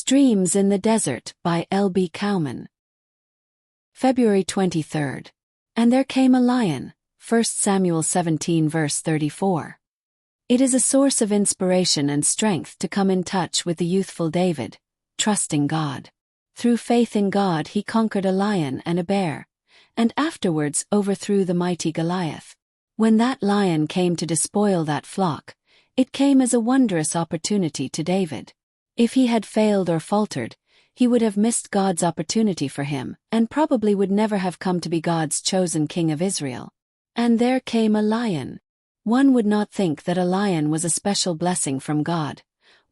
Streams in the Desert by L.B. Cowman. February 23. And there came a lion. 1 Samuel 17 verse 34. It is a source of inspiration and strength to come in touch with the youthful David, trusting God. Through faith in God he conquered a lion and a bear, and afterwards overthrew the mighty Goliath. When that lion came to despoil that flock, it came as a wondrous opportunity to David. If he had failed or faltered, he would have missed God's opportunity for him, and probably would never have come to be God's chosen king of Israel. And there came a lion. One would not think that a lion was a special blessing from God.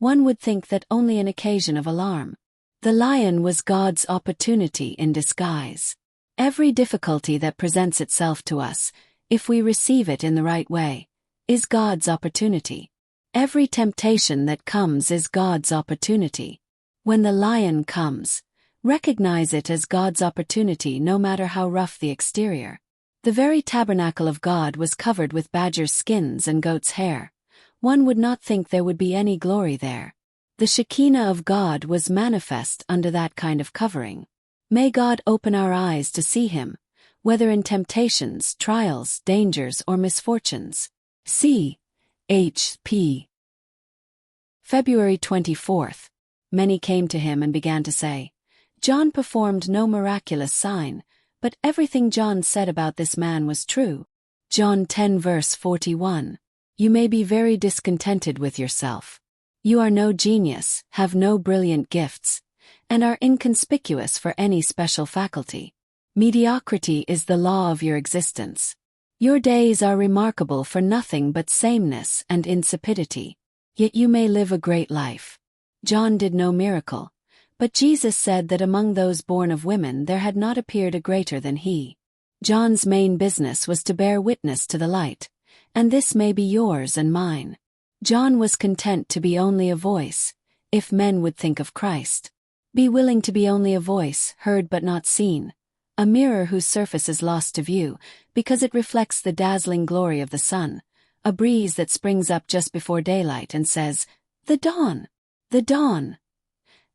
One would think that only an occasion of alarm. The lion was God's opportunity in disguise. Every difficulty that presents itself to us, if we receive it in the right way, is God's opportunity. Every temptation that comes is God's opportunity. When the lion comes, recognize it as God's opportunity no matter how rough the exterior. The very tabernacle of God was covered with badgers' skins and goats' hair. One would not think there would be any glory there. The Shekinah of God was manifest under that kind of covering. May God open our eyes to see Him, whether in temptations, trials, dangers, or misfortunes. C. H. P. February 24. Many came to him and began to say, John performed no miraculous sign, but everything John said about this man was true. John 10 verse 41. You may be very discontented with yourself. You are no genius, have no brilliant gifts, and are inconspicuous for any special faculty. Mediocrity is the law of your existence. Your days are remarkable for nothing but sameness and insipidity. Yet you may live a great life. John did no miracle, but Jesus said that among those born of women there had not appeared a greater than he. John's main business was to bear witness to the light, and this may be yours and mine. John was content to be only a voice, if men would think of Christ. Be willing to be only a voice, heard but not seen, a mirror whose surface is lost to view, because it reflects the dazzling glory of the sun, a breeze that springs up just before daylight and says, the dawn,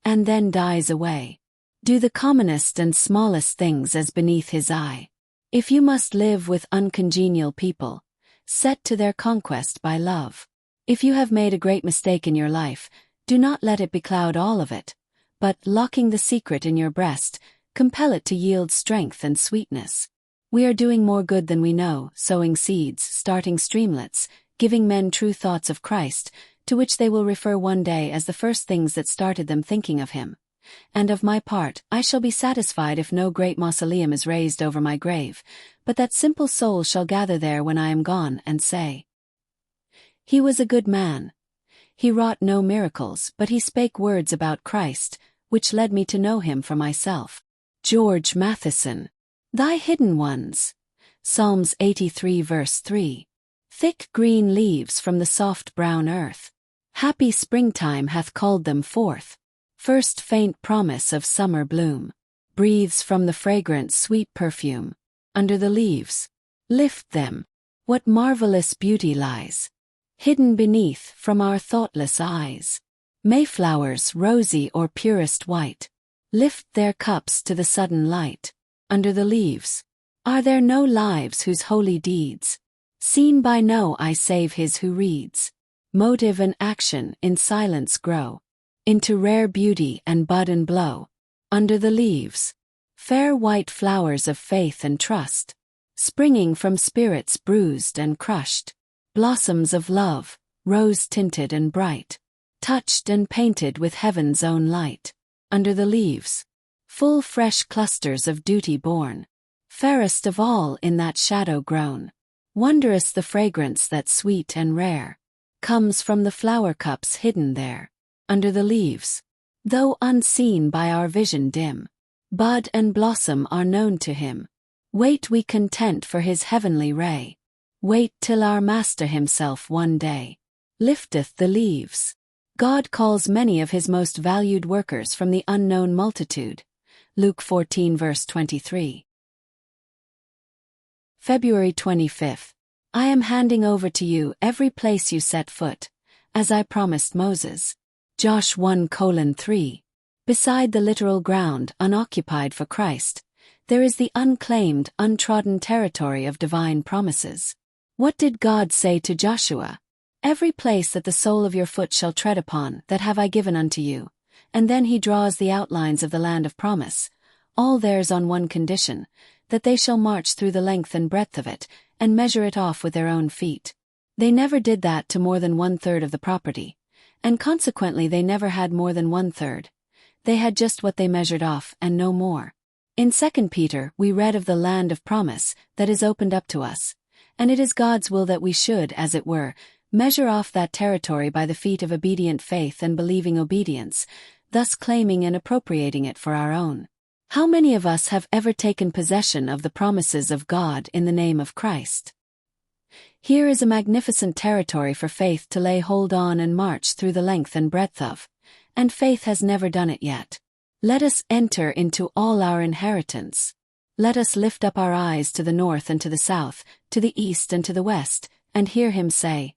and then dies away. Do the commonest and smallest things as beneath his eye. If you must live with uncongenial people, set to their conquest by love. If you have made a great mistake in your life, do not let it becloud all of it, but, locking the secret in your breast, compel it to yield strength and sweetness. We are doing more good than we know, sowing seeds, starting streamlets, giving men true thoughts of Christ, to which they will refer one day as the first things that started them thinking of Him. And of my part, I shall be satisfied if no great mausoleum is raised over my grave, but that simple souls shall gather there when I am gone and say, He was a good man. He wrought no miracles, but he spake words about Christ, which led me to know Him for myself. George Matheson. Thy hidden ones. Psalms 83 verse 3. Thick green leaves from the soft brown earth. Happy springtime hath called them forth. First faint promise of summer bloom. Breathes from the fragrant sweet perfume. Under the leaves. Lift them. What marvelous beauty lies hidden beneath from our thoughtless eyes. Mayflowers rosy or purest white. Lift their cups to the sudden light. Under the leaves. Are there no lives whose holy deeds, seen by no eye save his who reads, motive and action in silence grow, into rare beauty and bud and blow? Under the leaves. Fair white flowers of faith and trust, springing from spirits bruised and crushed. Blossoms of love, rose-tinted and bright, touched and painted with heaven's own light. Under the leaves. Full fresh clusters of duty born, fairest of all in that shadow grown. Wondrous the fragrance that sweet and rare comes from the flower cups hidden there. Under the leaves. Though unseen by our vision dim, bud and blossom are known to Him. Wait we content for His heavenly ray. Wait till our Master Himself one day lifteth the leaves. God calls many of His most valued workers from the unknown multitude. Luke 14 verse 23. February 25. I am handing over to you every place you set foot, as I promised Moses. Josh 1:3. Beside the literal ground unoccupied for Christ, there is the unclaimed, untrodden territory of divine promises. What did God say to Joshua? "Every place that the sole of your foot shall tread upon, that have I given unto you." And then he draws the outlines of the land of promise, all theirs on one condition, that they shall march through the length and breadth of it, and measure it off with their own feet. They never did that to more than 1/3 of the property, and consequently they never had more than 1/3. They had just what they measured off, and no more. In 2 Peter we read of the land of promise that is opened up to us, and it is God's will that we should, as it were, measure off that territory by the feet of obedient faith and believing obedience, thus claiming and appropriating it for our own. How many of us have ever taken possession of the promises of God in the name of Christ? Here is a magnificent territory for faith to lay hold on and march through the length and breadth of, and faith has never done it yet. Let us enter into all our inheritance. Let us lift up our eyes to the north and to the south, to the east and to the west, and hear him say,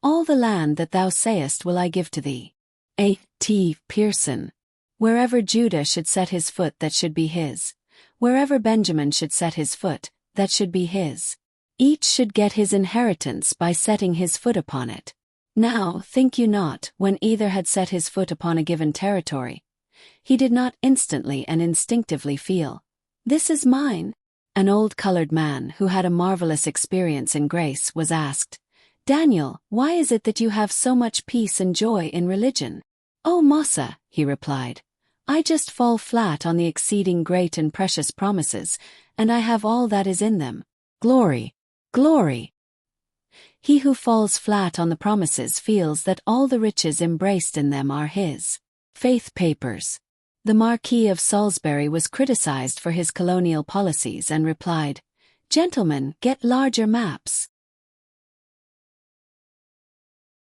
"All the land that thou sayest will I give to thee." A.T. Pierson. Wherever Judah should set his foot, that should be his. Wherever Benjamin should set his foot, that should be his. Each should get his inheritance by setting his foot upon it. Now, think you not, when either had set his foot upon a given territory, he did not instantly and instinctively feel, "This is mine"? An old colored man who had a marvelous experience in grace was asked, "Daniel, why is it that you have so much peace and joy in religion?" "Oh, Massa," he replied, "I just fall flat on the exceeding great and precious promises, and I have all that is in them. Glory, glory." He who falls flat on the promises feels that all the riches embraced in them are his. Faith Papers. The Marquis of Salisbury was criticized for his colonial policies and replied, "Gentlemen, get larger maps."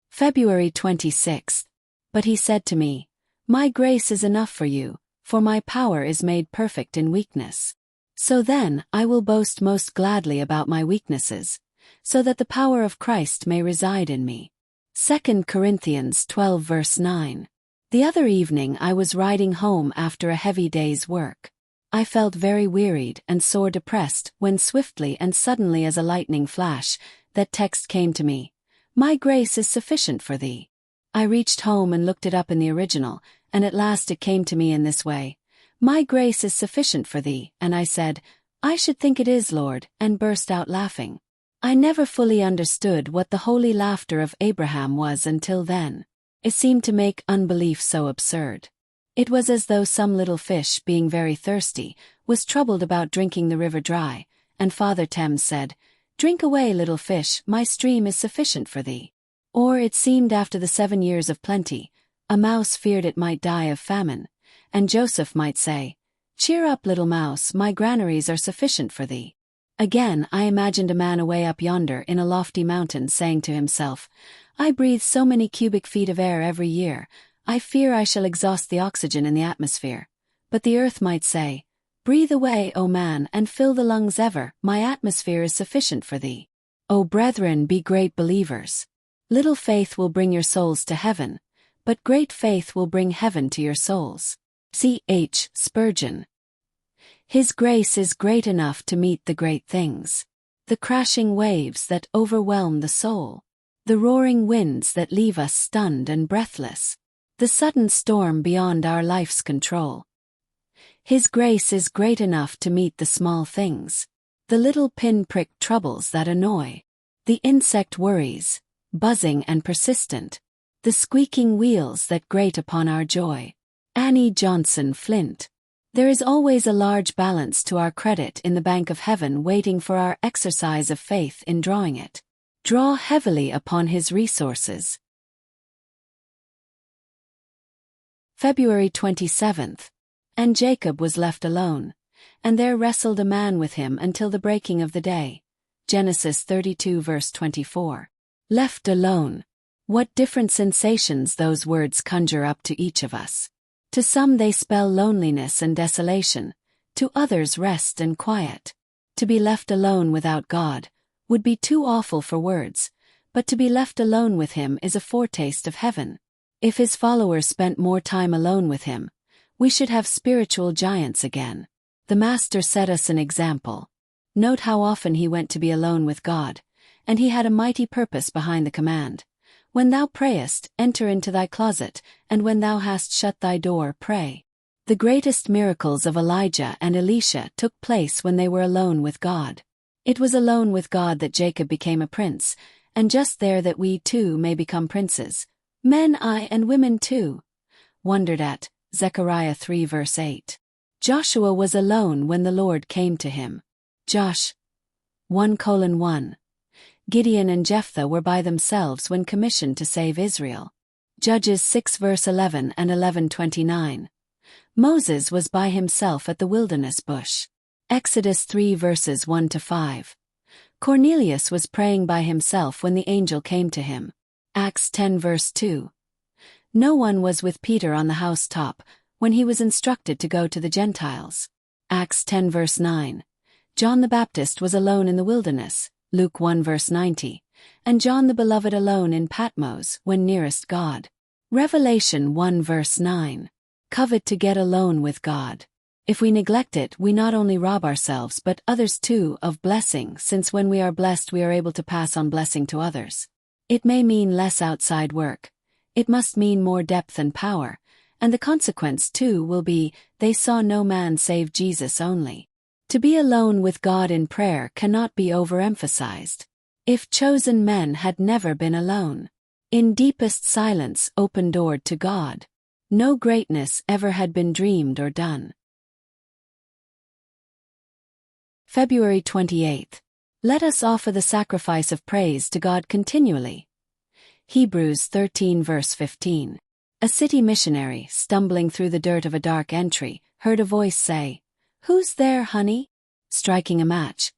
February 26. But he said to me, "My grace is enough for you, for my power is made perfect in weakness. So then, I will boast most gladly about my weaknesses, so that the power of Christ may reside in me." 2 Corinthians 12 verse 9. The other evening I was riding home after a heavy day's work. I felt very wearied and sore depressed when swiftly and suddenly as a lightning flash, that text came to me, "My grace is sufficient for thee." I reached home and looked it up in the original, and at last it came to me in this way, "My grace is sufficient for thee," and I said, "I should think it is, Lord," and burst out laughing. I never fully understood what the holy laughter of Abraham was until then. It seemed to make unbelief so absurd. It was as though some little fish, being very thirsty, was troubled about drinking the river dry, and Father Thames said, "Drink away, little fish, my stream is sufficient for thee." Or it seemed after the 7 years of plenty, a mouse feared it might die of famine, and Joseph might say, "Cheer up, little mouse, my granaries are sufficient for thee." Again, I imagined a man away up yonder in a lofty mountain saying to himself, "I breathe so many cubic feet of air every year, I fear I shall exhaust the oxygen in the atmosphere." But the earth might say, "Breathe away, O man, and fill the lungs ever, my atmosphere is sufficient for thee." O brethren, be great believers. Little faith will bring your souls to heaven, but great faith will bring heaven to your souls. C.H. Spurgeon. His grace is great enough to meet the great things. The crashing waves that overwhelm the soul. The roaring winds that leave us stunned and breathless. The sudden storm beyond our life's control. His grace is great enough to meet the small things. The little pin-prick troubles that annoy. The insect worries, buzzing and persistent. The squeaking wheels that grate upon our joy. Annie Johnson Flint. There is always a large balance to our credit in the bank of heaven waiting for our exercise of faith in drawing it. Draw heavily upon his resources. February 27th. And Jacob was left alone, and there wrestled a man with him until the breaking of the day. Genesis 32 verse 24. Left alone. What different sensations those words conjure up to each of us. To some they spell loneliness and desolation, to others rest and quiet. To be left alone without God would be too awful for words, but to be left alone with him is a foretaste of heaven. If his followers spent more time alone with him, We should have spiritual giants again. The Master set us an example. Note how often he went to be alone with God, and he had a mighty purpose behind the command. When thou prayest, enter into thy closet, and when thou hast shut thy door, pray. The greatest miracles of Elijah and Elisha took place when they were alone with God. It was alone with God that Jacob became a prince, and just there that we too may become princes. Men, aye, and women too. Wondered at, Zechariah 3 verse 8. Joshua was alone when the Lord came to him. Josh 1:1. Gideon and Jephthah were by themselves when commissioned to save Israel. Judges 6 verse 11 and 11:29. Moses was by himself at the wilderness bush. Exodus 3 verses 1-5. Cornelius was praying by himself when the angel came to him. Acts 10 verse 2. No one was with Peter on the housetop when he was instructed to go to the Gentiles. Acts 10 verse 9. John the Baptist was alone in the wilderness. Luke 1 verse 90. And John the Beloved alone in Patmos when nearest God. Revelation 1 verse 9. Covet to get alone with God. If we neglect it, we not only rob ourselves but others too of blessing, since when we are blessed we are able to pass on blessing to others. It may mean less outside work. It must mean more depth and power, and the consequence too will be, they saw no man save Jesus only. To be alone with God in prayer cannot be overemphasized. If chosen men had never been alone, in deepest silence open-doored to God, no greatness ever had been dreamed or done. February 28. Let us offer the sacrifice of praise to God continually. Hebrews 13 verse 15. A city missionary, stumbling through the dirt of a dark entry, heard a voice say, "Who's there, honey?" Striking a match,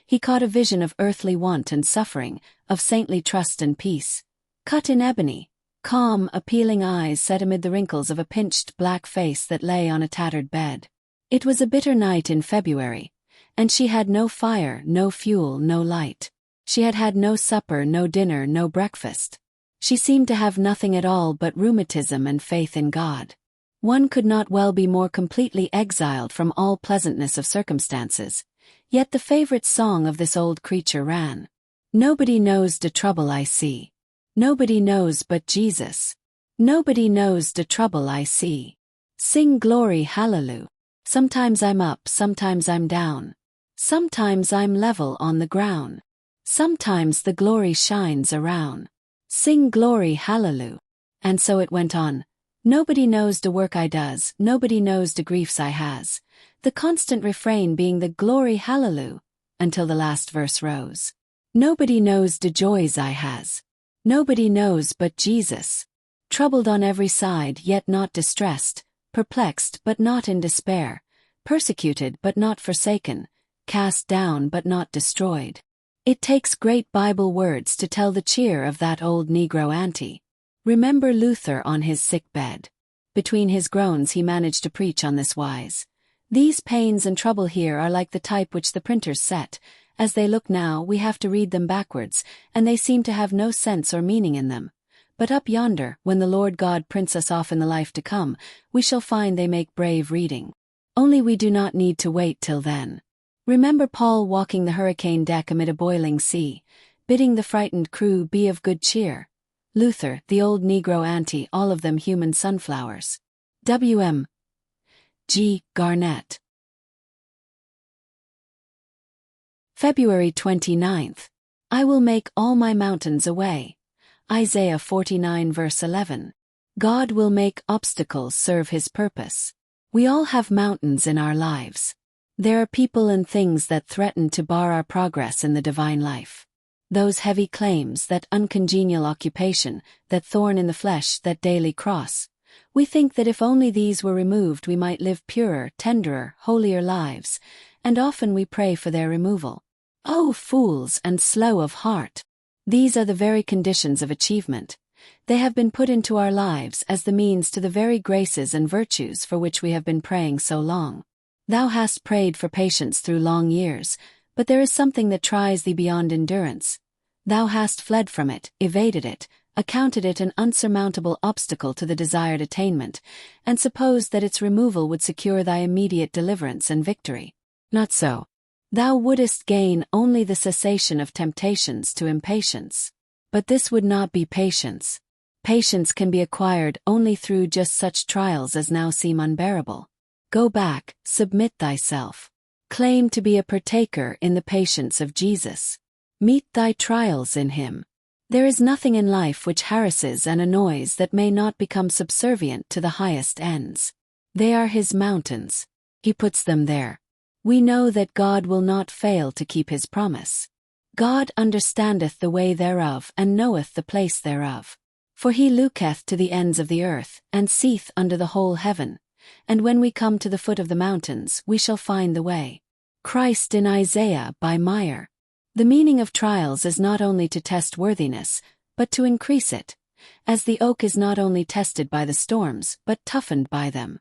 he caught a vision of earthly want and suffering, of saintly trust and peace. Cut in ebony, calm, appealing eyes set amid the wrinkles of a pinched black face that lay on a tattered bed. It was a bitter night in February, and she had no fire, no fuel, no light. She had had no supper, no dinner, no breakfast. She seemed to have nothing at all but rheumatism and faith in God. One could not well be more completely exiled from all pleasantness of circumstances. Yet the favorite song of this old creature ran, "Nobody knows the trouble I see. Nobody knows but Jesus. Nobody knows the trouble I see. Sing glory hallelujah. Sometimes I'm up, sometimes I'm down. Sometimes I'm level on the ground. Sometimes the glory shines around. Sing glory hallelujah." And so it went on. Nobody knows the work I does, nobody knows the griefs I has. The constant refrain being the glory hallelujah, until the last verse rose. Nobody knows the joys I has. Nobody knows but Jesus. Troubled on every side yet not distressed, perplexed but not in despair, persecuted but not forsaken, cast down but not destroyed. It takes great Bible words to tell the cheer of that old Negro auntie. Remember Luther on his sick bed. Between his groans he managed to preach on this wise. These pains and trouble here are like the type which the printers set. As they look now, we have to read them backwards, and they seem to have no sense or meaning in them. But up yonder, when the Lord God prints us off in the life to come, we shall find they make brave reading. Only we do not need to wait till then. Remember Paul walking the hurricane deck amid a boiling sea, bidding the frightened crew be of good cheer. Luther, the old Negro auntie, all of them human sunflowers. W.M. G. Garnett. February 29th. I will make all my mountains a way. Isaiah 49 verse 11. God will make obstacles serve his purpose. We all have mountains in our lives. There are people and things that threaten to bar our progress in the divine life. Those heavy claims, that uncongenial occupation, that thorn in the flesh, that daily cross. We think that if only these were removed we might live purer, tenderer, holier lives, and often we pray for their removal. Oh, fools and slow of heart! These are the very conditions of achievement. They have been put into our lives as the means to the very graces and virtues for which we have been praying so long. Thou hast prayed for patience through long years, but there is something that tries thee beyond endurance. Thou hast fled from it, evaded it, accounted it an unsurmountable obstacle to the desired attainment, and supposed that its removal would secure thy immediate deliverance and victory. Not so. Thou wouldest gain only the cessation of temptations to impatience. But this would not be patience. Patience can be acquired only through just such trials as now seem unbearable. Go back, submit thyself. Claim to be a partaker in the patience of Jesus. Meet thy trials in him. There is nothing in life which harasses and annoys that may not become subservient to the highest ends. They are his mountains. He puts them there. We know that God will not fail to keep his promise. God understandeth the way thereof and knoweth the place thereof. For he looketh to the ends of the earth, and seeth under the whole heaven. And when we come to the foot of the mountains, we shall find the way. Christ in Isaiah by Meyer. The meaning of trials is not only to test worthiness, but to increase it, as the oak is not only tested by the storms, but toughened by them.